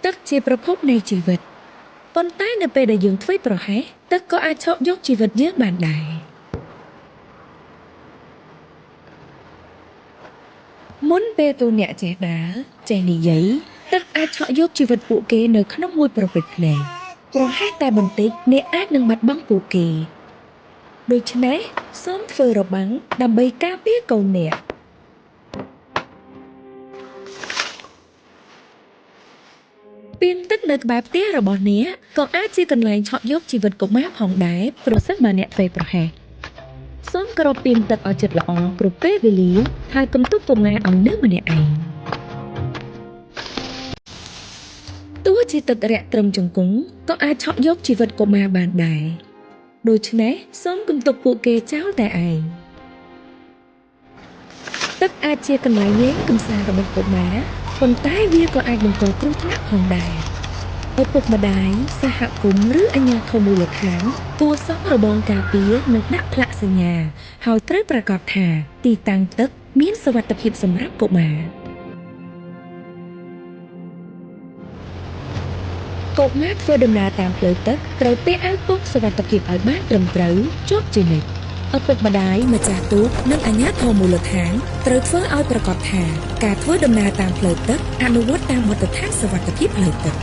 ទឹកជាប្រភពនៃជីវិតប៉ុន្តែនៅពេលដែលយើងធ្វេសប្រហែសទឹកក៏អាចឆក់យកជីវិតយើងបានដែរមុនពេលទូអ្នកចេះដើរចេះនិយាយទឹកអាចឆក់យកជីវិតពួកគេនៅក្នុងមួយប្រភេទភ្នែកប្រហែសតែបន្តិចអ្នកអាចនឹងបាត់បង់ពួកគេដូច្នេះសូមធ្វើរបាំងដើម្បីការពារកូនអ្នកពាងទឹកនៅក្បែរផ្ទះរបស់អ្នកក៏អាចជាកន្លែងឆក់យកជីវិតកុមារផងដែរប្រសិនបើអ្នកធ្វេសប្រហែសសូមគ្របពាងទឹកឲ្យជិតល្អគ្រប់ពេលវេលាហើយកុំទុកកុមារឲ្យនៅម្នាក់ឯងទោះជាទឹករាក់ត្រឹមជង្គង់ក៏អាចឆក់យកជីវិតកុមារបានដែរដូច្នេះសូមកុំទុកពួកគេចោលតែឯងទឹកអាចជាកន្លែងលេងកម្សាន្តរបស់កុមារប៉ុន្តែវាក៏អាចបង្កគ្រោះថ្នាក់ផងដែរឪពុកម្ដាយសហគមន៍ឬអាជ្ញាធរមូលដ្ឋានគួរសង់របងការពារនិងដាក់ផ្លាកសញ្ញាហើយត្រូវប្រាកដថាទីតាំងទឹកមានសុវត្ថិភាពសម្រាប់កុមារកុមារធ្វើដំណើរតាមផ្លូវទឹកត្រូវពាក់អាវពោងសុវត្ថិភាពឲ្យបានត្រឹមត្រូវជាប់ជានិច្ចឪពុកម្ដាយម្ចាស់ទូកនិងអាជ្ញាធរមូលដ្ឋានត្រូវធ្វើឲ្យប្រាកដថាការធ្វើដំណើរតាមផ្លូវទឹកអនុវត្តតាមបទដ្ឋានសុវត្ថិភាពផ្លូវទឹក